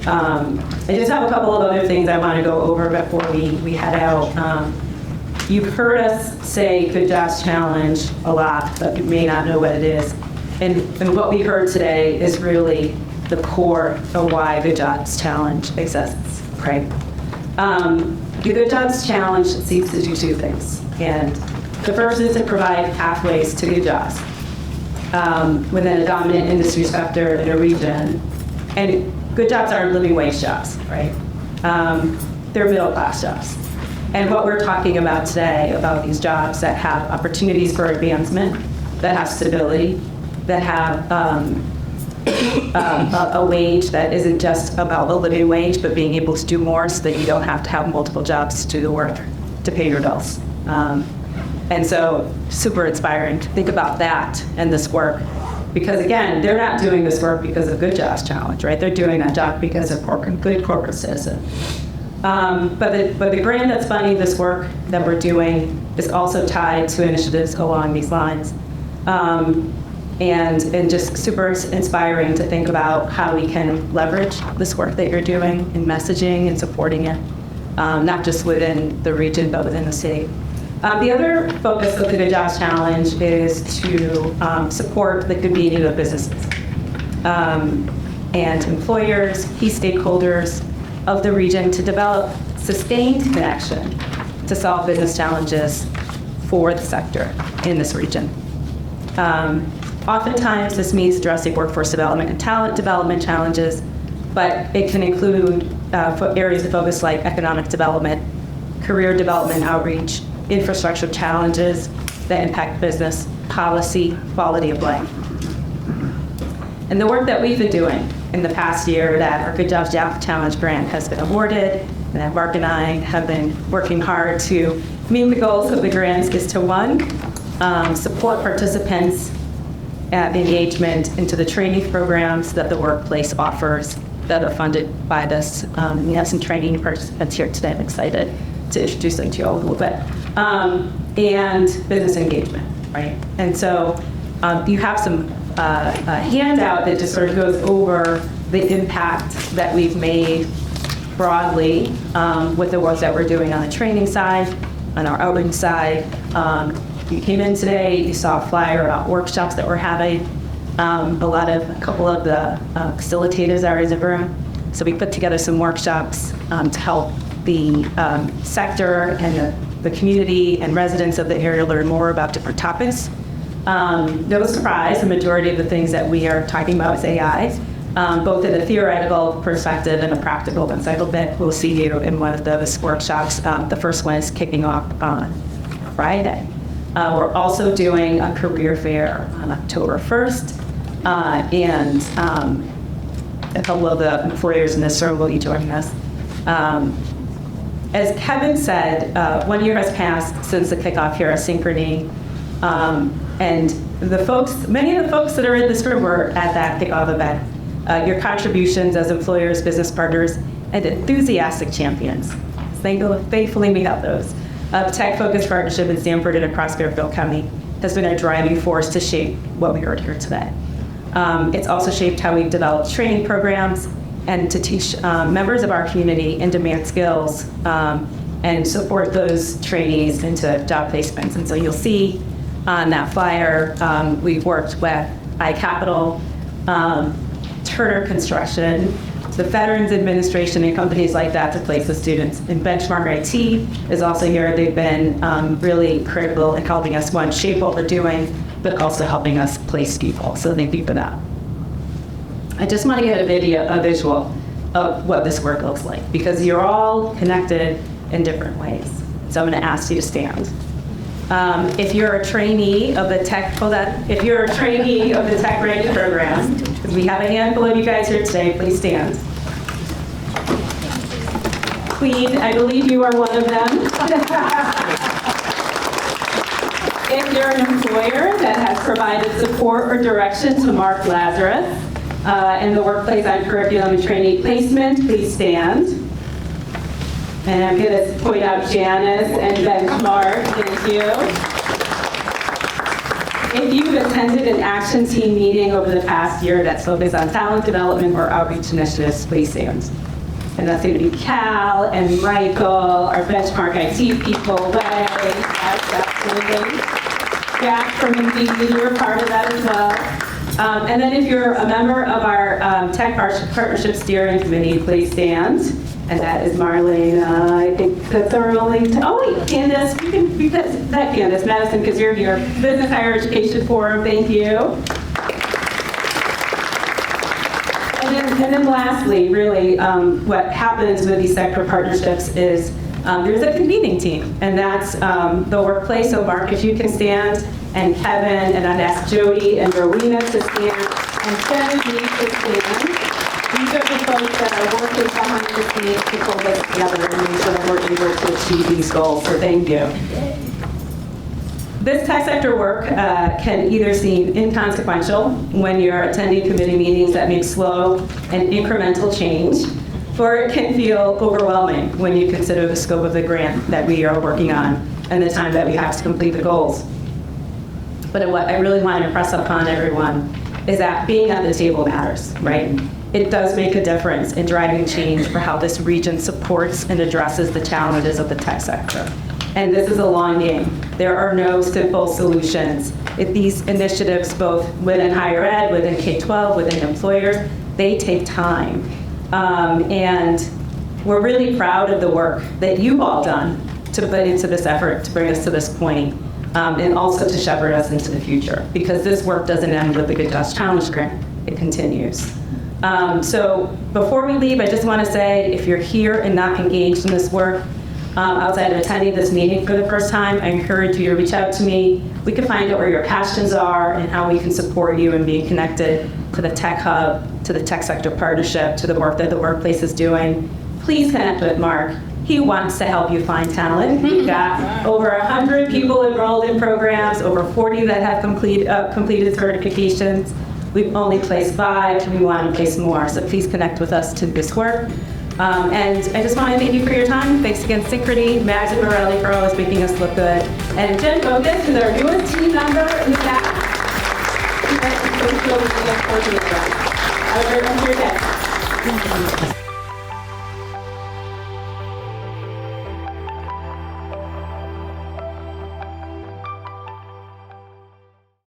I just have a couple of other things I want to go over before we head out. You've heard us say Good Jobs Challenge a lot, but you may not know what it is. And what we heard today is really the core of why Good Jobs Challenge exists, right? The Good Jobs Challenge seeks to do two things. And the first is to provide pathways to good jobs within a dominant industry sector in a region. And good jobs aren't living wage jobs, right? They're middle class jobs. And what we're talking about today, about these jobs that have opportunities for advancement, that have stability, that have a wage that isn't just about the living wage, but being able to do more so that you don't have to have multiple jobs to do the work to pay your bills. And so super inspiring to think about that and this work. Because again, they're not doing this work because of Good Jobs Challenge, right? They're doing that job because of good corporate citizen. But the grant that's funding this work that we're doing is also tied to initiatives along these lines. And just super inspiring to think about how we can leverage this work that you're doing in messaging and supporting it, not just within the region, but within the state. The other focus of the Good Jobs Challenge is to support the convening of businesses and employers, key stakeholders of the region to develop sustained connection to solve business challenges for the sector in this region. Oftentimes, this means addressing workforce development and talent development challenges, but it can include areas of focus like economic development, career development outreach, infrastructure challenges that impact business, policy, quality of life. And the work that we've been doing in the past year that our Good Jobs Challenge grant has been awarded, and that Mark and I have been working hard to meet the goals of the grants is to, one, support participants' engagement into the training programs that the workplace offers that are funded by this. We have some training participants here today. I'm excited to introduce them to you all a little bit. And business engagement, right? And so you have some a handout that just sort of goes over the impact that we've made broadly with the work that we're doing on the training side, on our outreach side. You came in today, you saw a flyer about workshops that we're having. A couple of the facilitators are in the room. So we put together some workshops to help the sector and the community and residents of the area learn more about different topics. No surprise, the majority of the things that we are talking about is AI, both in a theoretical perspective and a practical one. So a little bit, we'll see you in one of those workshops. The first one is kicking off on Friday. We're also doing a career fair on October 1st, and a couple of the employers in this room will be joining us. As Kevin said, 1 year has passed since the kickoff here at Synchrony, and many of the folks that are in this room were at that kickoff event. Your contributions as employers, business partners, and enthusiastic champions. Thankfully, we have those. Tech-focused partnership in Sanford and across Fairfield County has been a driving force to shape what we heard here today. It's also shaped how we've developed training programs and to teach members of our community in-demand skills and support those trainees into job placements. And so you'll see on that flyer, we've worked with iCapital, Turner Construction, the Veterans Administration, and companies like that to place the students. And Benchmark IT is also here. They've been really critical in helping us, one, shape what we're doing, but also helping us place people. So thank you for that. I just want to get a visual of what this work looks like, because you're all connected in different ways. So I'm going to ask you to stand. If you're a trainee of the tech, if you're a trainee of the tech ready program, because we have a handful of you guys here today, please stand. Queen, I believe you are one of them. If you're an employer that has provided support or direction to Mark Lazarus in the workplace on curriculum and training placement, please stand. And I'm going to point out Janice and Benchmark. Thank you. If you've attended an action team meeting over the past year that's focused on talent development or outreach initiatives, please stand. And that's going to be Cal and Michael, our benchmark IT people, Larry, yes, absolutely. Jack from Indeed, you're a part of that as well. And then if you're a member of our Tech Partnership Steering Committee, please stand. And that is Marlene, I think that's our only, oh wait, Candace, you can be that Candace, Madison, because you're here. Business Higher Education Forum, thank you. And then lastly, really, what happens with these sector partnerships is there's a convening team, and that's the workplace. So Mark, if you can stand, and Kevin, and I'd ask Jody and Rowena to stand, and Kevin, you to stand. These are the folks that are working behind the scenes to pull this together and make sure that we're able to achieve these goals. So thank you. This tech sector work can either seem inconsequential when you're attending committee meetings that make slow and incremental change, or it can feel overwhelming when you consider the scope of the grant that we are working on and the time that we have to complete the goals. But what I really want to impress upon everyone is that being at the table matters, right? It does make a difference in driving change for how this region supports and addresses the challenges of the tech sector. And this is a long game. There are no simple solutions. If these initiatives, both within higher ed, within K-12, within employers, they take time. And we're really proud of the work that you've all done to put into this effort to bring us to this point, and also to shepherd us into the future. Because this work doesn't end with the Good Dutch Challenge Grant, it continues. So before we leave, I just want to say, if you're here and not engaged in this work, outside of attending this meeting for the first time, I encourage you to reach out to me. We can find out where your passions are and how we can support you in being connected to the Tech Hub, to the Tech Sector Partnership, to the work that the workplace is doing. Please connect with Mark. He wants to help you find talent. We've got over 100 people enrolled in programs, over 40 that have completed certifications. We've only placed 5, and we want to place more. So please connect with us to this work. And I just want to thank you for your time. Thanks again, Synchrony, Mags and Morelli for always making us look good. And Jen Bogus is our newest team member in the staff. Have a great rest of your day.